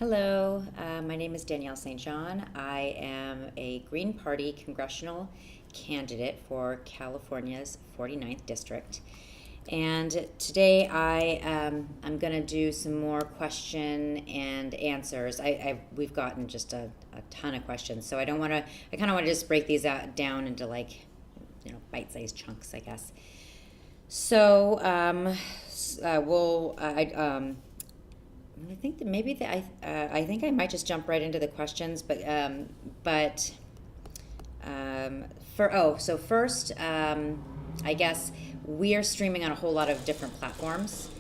Hello, my name is Danielle St. John. I am a Green Party congressional candidate for California's 49th District. And today I'm going to do some more question and answers. We've gotten just a ton of questions, so I don't want to, I kind of want to just break these out down into bite-sized chunks, I guess. So, I think that I think I might just jump right into the questions, but so first, I guess we are streaming on a whole lot of different platforms.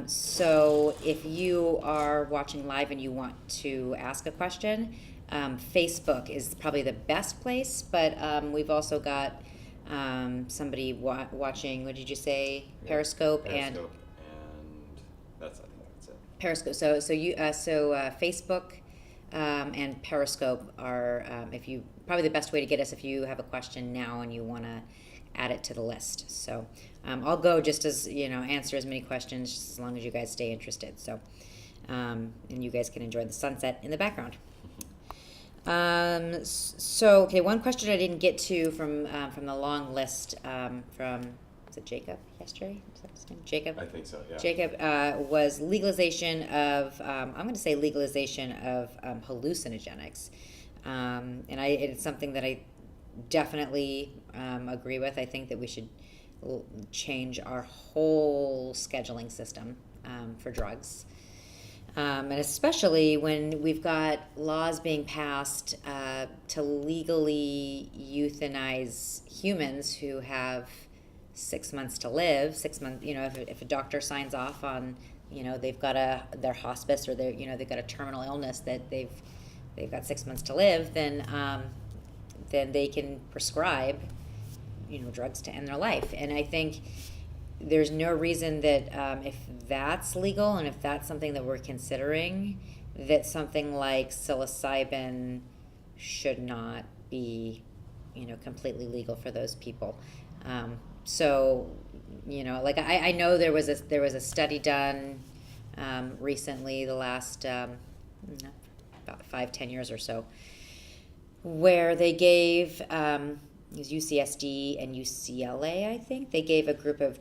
So if you are watching live and you want to ask a question, Facebook is probably the best place, but we've also got somebody watching. What did you say? Yeah, Periscope and Periscope, and I think that's it. Periscope. Facebook and Periscope are if you probably the best way to get us if you have a question now and you want to add it to the list. So I'll go just as answer as many questions just as long as you guys stay interested. So and you guys can enjoy the sunset in the background. Okay, one question I didn't get to from the long list from was it Jacob yesterday? Is that his name? Jacob. I think so, yeah. Jacob was legalization of I'm going to say legalization of hallucinogenics, it's something that I definitely agree with. I think that we should change our whole scheduling system for drugs. And especially when we've got laws being passed to legally euthanize humans who have 6 months to live. 6 months, if a doctor signs off on, they've got their hospice or they've got a terminal illness that they've got 6 months to live, then they can prescribe, drugs to end their life. And I think there's no reason that if that's legal and if that's something that we're considering, that something like psilocybin should not be, completely legal for those people. So, I know there was a study done recently, the last about 5-10 years or so, where they gave it was UCSD and UCLA, I think. They gave a group of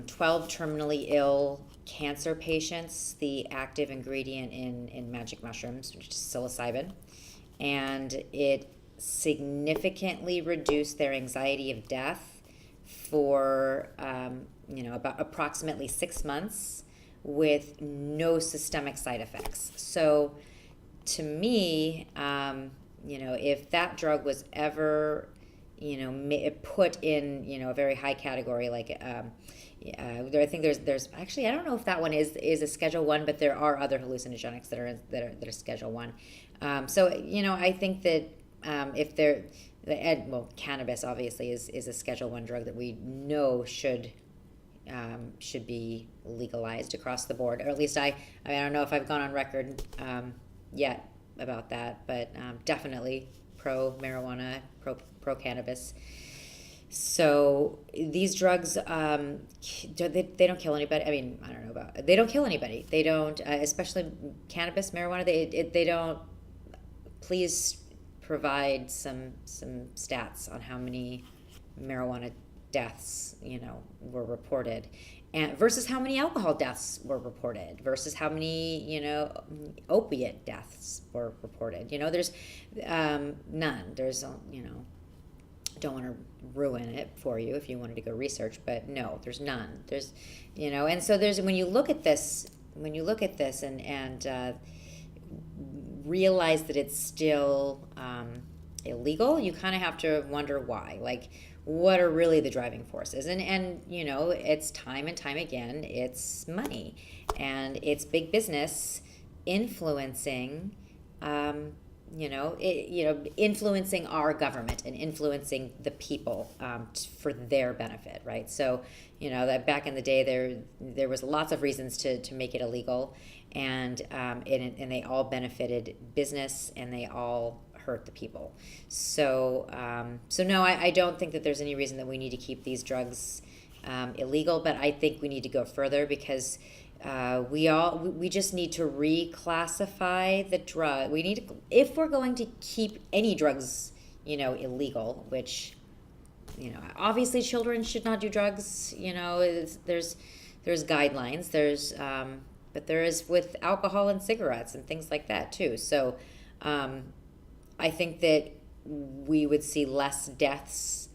12 terminally ill cancer patients the active ingredient in magic mushrooms, which is psilocybin, and it significantly reduced their anxiety of death for about approximately 6 months with no systemic side effects. So to me, if that drug was ever put in a very high category, like I think there's actually, I don't know if that one is a Schedule 1, but there are other hallucinogenics that are Schedule 1. So I think that if they're cannabis obviously is a Schedule 1 drug that we know should be legalized across the board, or at least I don't know if I've gone on record yet about that, but definitely pro marijuana, pro cannabis. So these drugs, they don't kill anybody. I mean, I don't know about. They don't kill anybody. They don't, especially cannabis, marijuana. They don't. Please provide some stats on how many marijuana deaths were reported, and versus how many alcohol deaths were reported, versus how many opiate deaths were reported. There's none. There's don't want to ruin it for you if you wanted to go research, but no, there's none. There's and so there's when you look at this and realize that it's still illegal, you kind of have to wonder why. Like, what are really the driving forces? And it's time and time again, it's money, and it's big business influencing influencing our government and influencing the people for their benefit, right? So, that back in the day, there was lots of reasons to make it illegal, and they all benefited business, and they all hurt the people. So no, I don't think that there's any reason that we need to keep these drugs illegal, but I think we need to go further because we just need to reclassify the drug. We need to, if we're going to keep any drugs, illegal, which, obviously children should not do drugs. There's guidelines. But there is with alcohol and cigarettes and things like that too. So, I think that we would see less deaths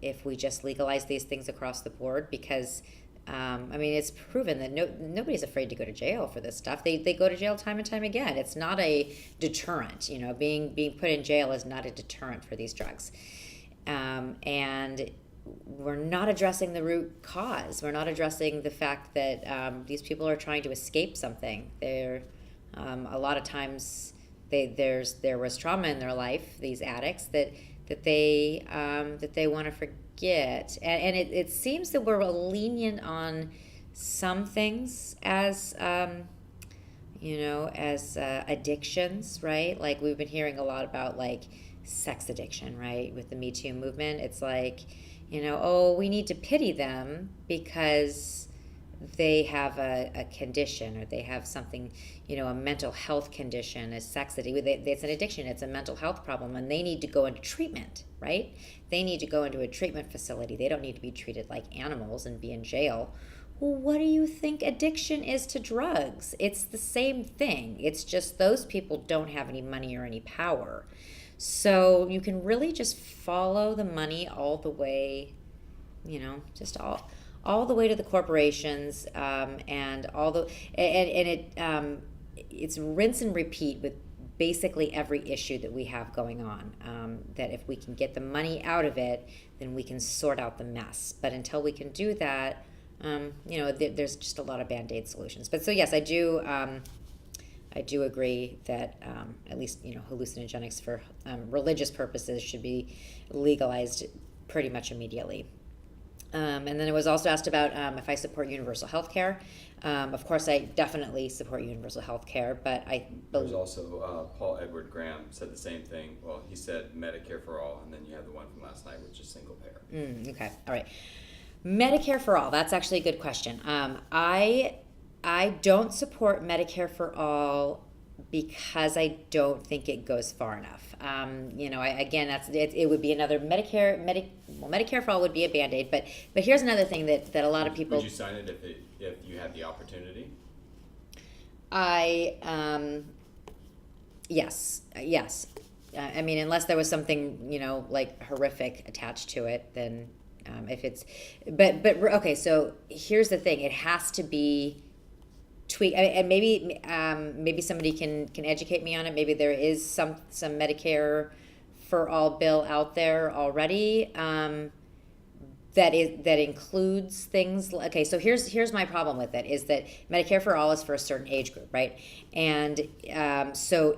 if we just legalize these things across the board because. It's proven that nobody's afraid to go to jail for this stuff. They go to jail time and time again. It's not a deterrent. Being put in jail is not a deterrent for these drugs. And we're not addressing the root cause. We're not addressing the fact that these people are trying to escape something. They're a lot of times there was trauma in their life. These addicts that they want to forget. And it seems that we're lenient on some things as addictions, right? Like we've been hearing a lot about like sex addiction, right? With the Me Too movement, it's like, we need to pity them because they have a condition or they have something, a mental health condition, a sex addiction. It's an addiction. It's a mental health problem, and they need to go into treatment, right? They need to go into a treatment facility. They don't need to be treated like animals and be in jail. Well, what do you think addiction is to drugs? It's the same thing. It's just those people don't have any money or any power. So you can really just follow the money all the way, just all the way to the corporations, and it's rinse and repeat with basically every issue that we have going on. That if we can get the money out of it, then we can sort out the mess. But until we can do that, there's just a lot of Band-Aid solutions. But so yes, I do agree that at least hallucinogenics for religious purposes should be legalized pretty much immediately. And then it was also asked about if I support universal health care. Of course, I definitely support universal health care, but There's also Paul Edward Graham said the same thing. Well, he said Medicare for all, and then you have the one from last night, which is single payer. Okay, all right. Medicare for all, that's actually a good question. I don't support Medicare for all because I don't think it goes far enough. It would be another Medicare for all would be a Band-Aid, but here's another thing that a lot of people. Would you sign it if you had the opportunity? Yes. Unless there was something like horrific attached to it, then if it's, but okay. So here's the thing: it has to be tweak, and maybe somebody can educate me on it. Maybe there is some Medicare for all bill out there already that includes things. Okay, so here's my problem with it is that Medicare for all is for a certain age group, right? And so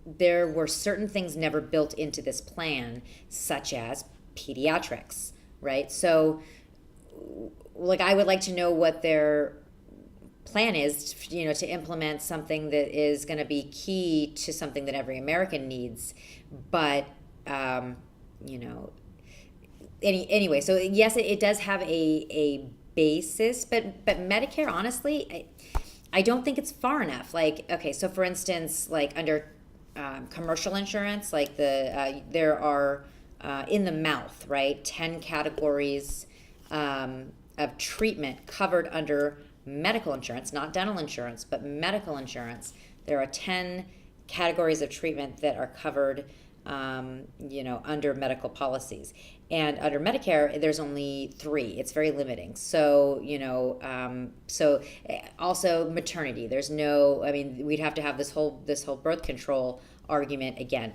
there were certain things never built into this plan, such as pediatrics, right? So like I would like to know what their plan is, to implement something that is going to be key to something that every American needs. But anyway, so yes, it does have a basis, but Medicare, honestly, I don't think it's far enough. Like, okay, so for instance, like under commercial insurance, like there are in the mouth, right, 10 categories of treatment covered under medical insurance, not dental insurance, but medical insurance. There are 10 categories of treatment that are covered, under medical policies. And under Medicare, there's only 3. It's very limiting. So, so also maternity. There's no, we'd have to have this whole birth control argument again.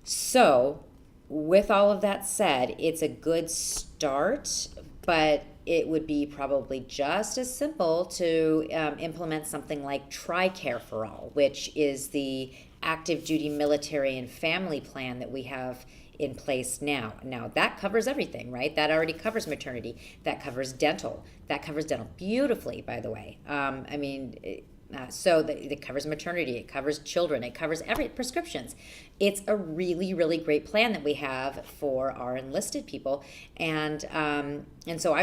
So, with all of that said, it's a good start, but it would be probably just as simple to implement something like TRICARE for All, which is the active duty military and family plan that we have in place now. Now, that covers everything, right? That already covers maternity. That covers dental. That covers dental beautifully, by the way. So that it covers maternity, it covers children, it covers every prescriptions. It's a really, really great plan that we have for our enlisted people, and so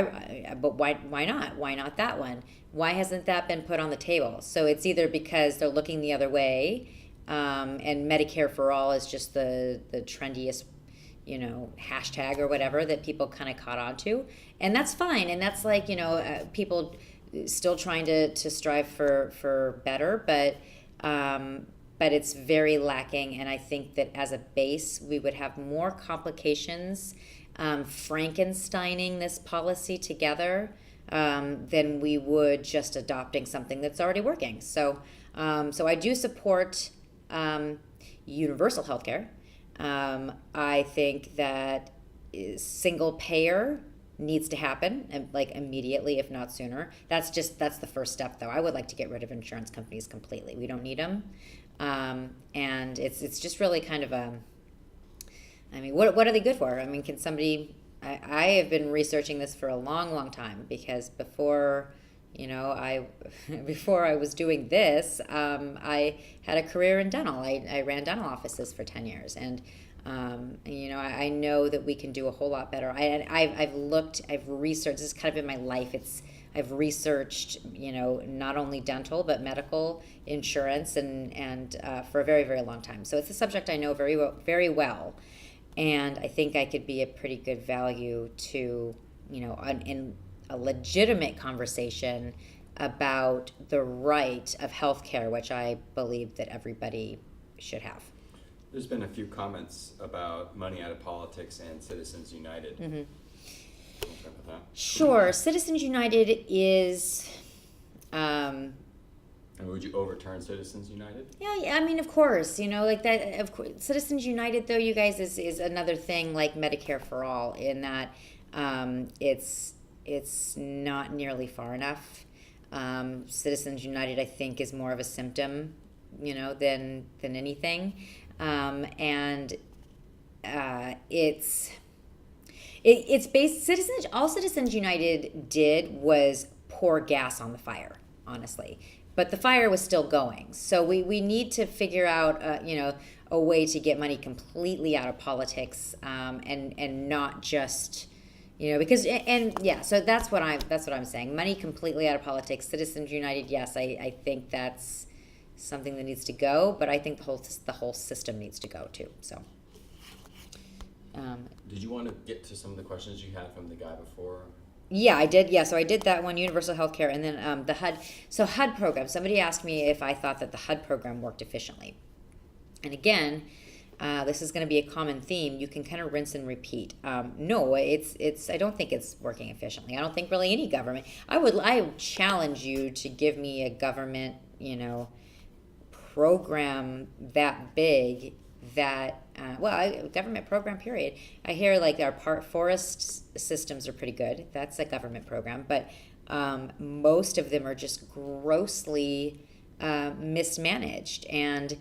but why not? Why not that one? Why hasn't that been put on the table? So it's either because they're looking the other way, and Medicare for all is just the trendiest, hashtag or whatever that people kind of caught on to, and that's fine, and that's like people still trying to strive for better, but it's very lacking, and I think that as a base we would have more complications Frankensteining this policy together than we would just adopting something that's already working. So I do support universal health care. I think that single payer needs to happen, and like immediately, if not sooner. That's the first step, though. I would like to get rid of insurance companies completely. We don't need them, and it's just really kind of what are they good for? I mean, can somebody? I have been researching this for a long, long time, because before before I was doing this, I had a career in dental. I ran dental offices for 10 years, and I know that we can do a whole lot better. I've researched. This is kind of in my life. I've researched, not only dental but medical insurance, and for a very, very long time. So it's a subject I know very well, very well, and I think I could be a pretty good value to, in a legitimate conversation about the right of healthcare, which I believe that everybody should have. There's been a few comments about money out of politics and Citizens United. Mm-hmm. Okay with that? Sure. Citizens United is... And would you overturn Citizens United? Yeah, I mean, of course, like that. Of course, Citizens United, though, you guys, is another thing like Medicare for all, in that it's not nearly far enough. Citizens United, I think, is more of a symptom, than anything, and it's based. All Citizens United did was pour gas on the fire, honestly. But the fire was still going. So we need to figure out, a way to get money completely out of politics, and not just, so that's what I'm saying. Money completely out of politics. Citizens United, yes, I think that's something that needs to go, but I think the whole system needs to go too. So. Did you want to get to some of the questions you had from the guy before? Yeah, I did. Yeah, so I did that one, universal health care, and then the HUD. So HUD program, somebody asked me if I thought that the HUD program worked efficiently. And again, this is going to be a common theme. You can kind of rinse and repeat. No, it's. I don't think it's working efficiently. I don't think really any government. I would challenge you to give me a government, program that big, that government program period. I hear like our forest systems are pretty good. That's a government program, but most of them are just grossly mismanaged, and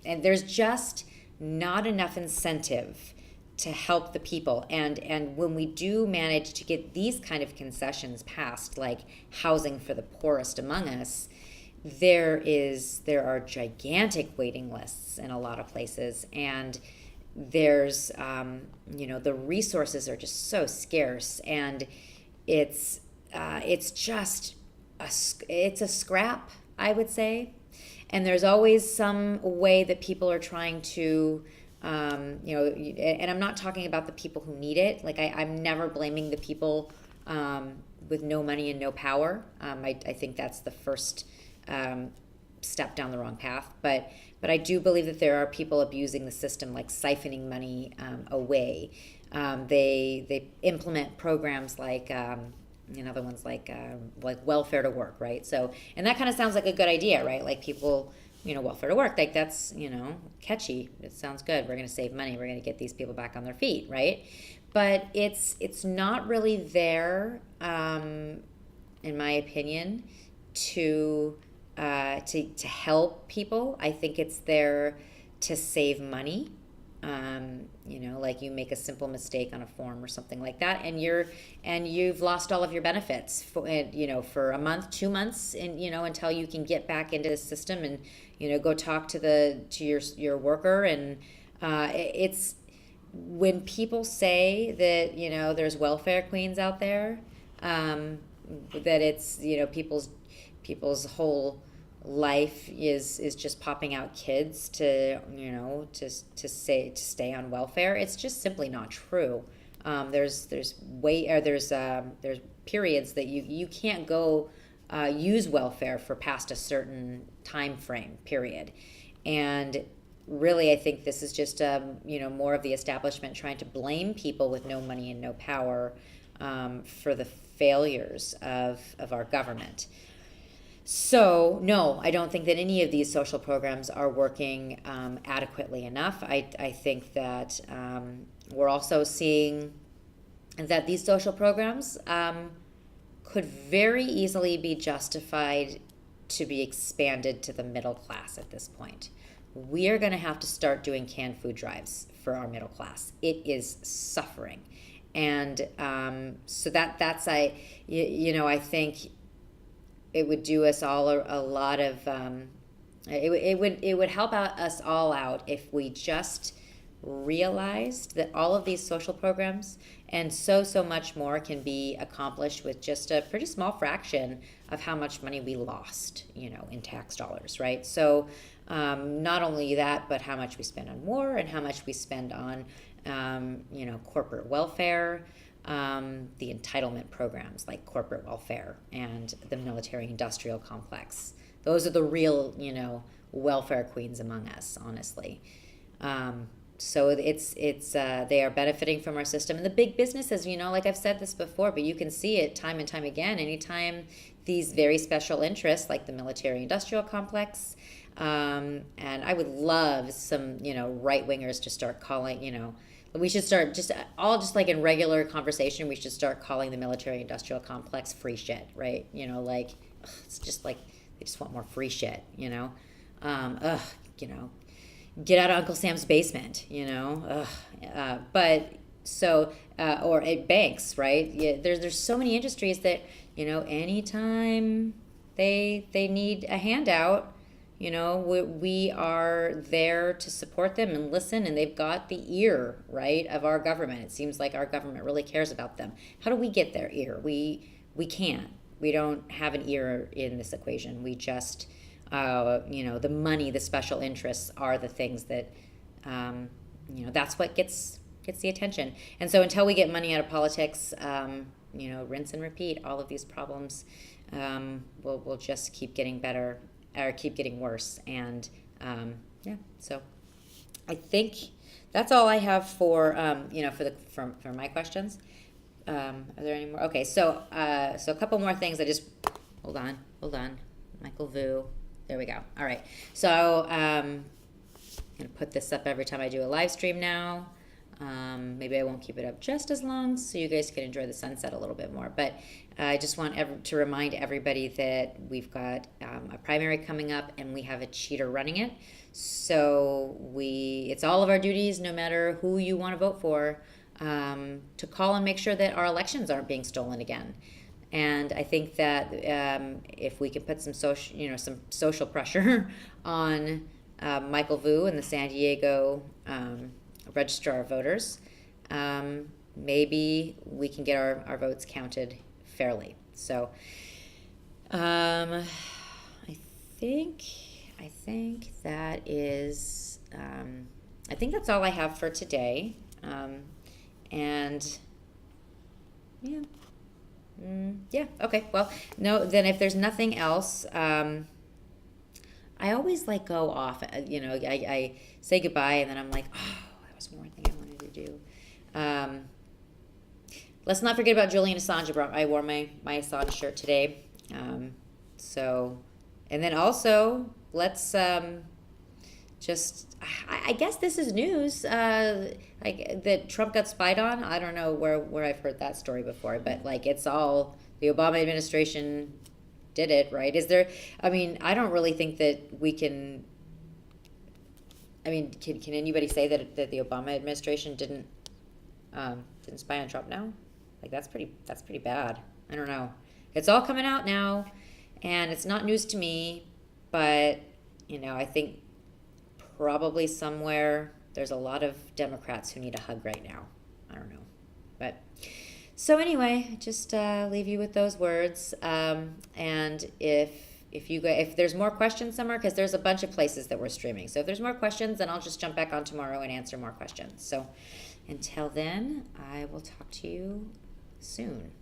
there's just not enough incentive to help the people. And when we do manage to get these kind of concessions passed, like housing for the poorest among us, there are gigantic waiting lists in a lot of places, and there's the resources are just so scarce, and it's just it's a scrap, I would say. And there's always some way that people are trying to and I'm not talking about the people who need it. Like I'm never blaming the people with no money and no power. I think that's the first step down the wrong path, but I do believe that there are people abusing the system, like siphoning money away. They implement programs like other ones like welfare to work, right? So, and that kind of sounds like a good idea, right? Like people, welfare to work, like that's catchy. It sounds good. We're going to save money. We're going to get these people back on their feet, right? But it's not really there, in my opinion, to help people. I think it's there to save money, like you make a simple mistake on a form or something like that, and you've lost all of your benefits for a month, 2 months, and until you can get back into the system and go talk to your worker. And it's when people say that there's welfare queens out there, that it's people's whole life is just popping out kids to stay on welfare. It's just simply not true. There's periods that you can't go use welfare for past a certain time frame period. And really, I think this is just more of the establishment trying to blame people with no money and no power for the failures of our government. So, no, I don't think that any of these social programs are working adequately enough. I think that we're also seeing that these social programs could very easily be justified to be expanded to the middle class at this point. We are going to have to start doing canned food drives for our middle class. It is suffering. And so I think it would do us all a lot of it would help us all out if we just realized that all of these social programs and so much more can be accomplished with just a pretty small fraction of how much money we lost in tax dollars, right? So not only that, but how much we spend on war and how much we spend on corporate welfare, the entitlement programs like corporate welfare and the military-industrial complex. Those are the real, welfare queens among us, honestly. So it's they are benefiting from our system. And the big businesses, like I've said this before, but you can see it time and time again. Anytime these very special interests like the military-industrial complex, and I would love some, right-wingers to start calling, we should start just like in regular conversation, we should start calling the military-industrial complex free shit, right? It's just like they just want more free shit, get out of Uncle Sam's basement, but so or at banks, right? Yeah, there's so many industries that anytime they need a handout, we are there to support them and listen, and they've got the ear, right, of our government. It seems like our government really cares about them. How do we get their ear? We can't. We don't have an ear in this equation. We just the money, the special interests are the things that that's what gets the attention. And so until we get money out of politics, rinse and repeat, all of these problems will just keep getting better or keep getting worse. And so I think that's all I have for for my questions. Are there any more? Okay, so a couple more things. I just hold on, Michael Vu. There we go. All right. So I'm gonna put this up every time I do a live stream now. Maybe I won't keep it up just as long, so you guys can enjoy the sunset a little bit more. But I just want to remind everybody that we've got a primary coming up, and we have a cheater running it. So it's all of our duties, no matter who you want to vote for, to call and make sure that our elections aren't being stolen again. And I think that if we can put some social pressure on Michael Vu and the San Diego Registrar of Voters, maybe we can get our votes counted fairly. So I think that is I think that's all I have for today. And yeah, okay. Well, no, then if there's nothing else, I always go off, I say goodbye and then I'm like, oh, that was one more thing I wanted to do. Let's not forget about Julian Assange. I wore my Assange shirt today. And then also let's, I guess this is news, that Trump got spied on. I don't know where I've heard that story before, but it's all the Obama administration did it, right? I don't really think that we can, I mean, can anybody say that the Obama administration didn't spy on Trump now? Like that's pretty bad. I don't know. It's all coming out now, and it's not news to me, but I think probably somewhere there's a lot of Democrats who need a hug right now. I don't know, but so anyway, just leave you with those words. And if there's more questions somewhere, because there's a bunch of places that we're streaming. So if there's more questions, then I'll just jump back on tomorrow and answer more questions. So until then, I will talk to you soon.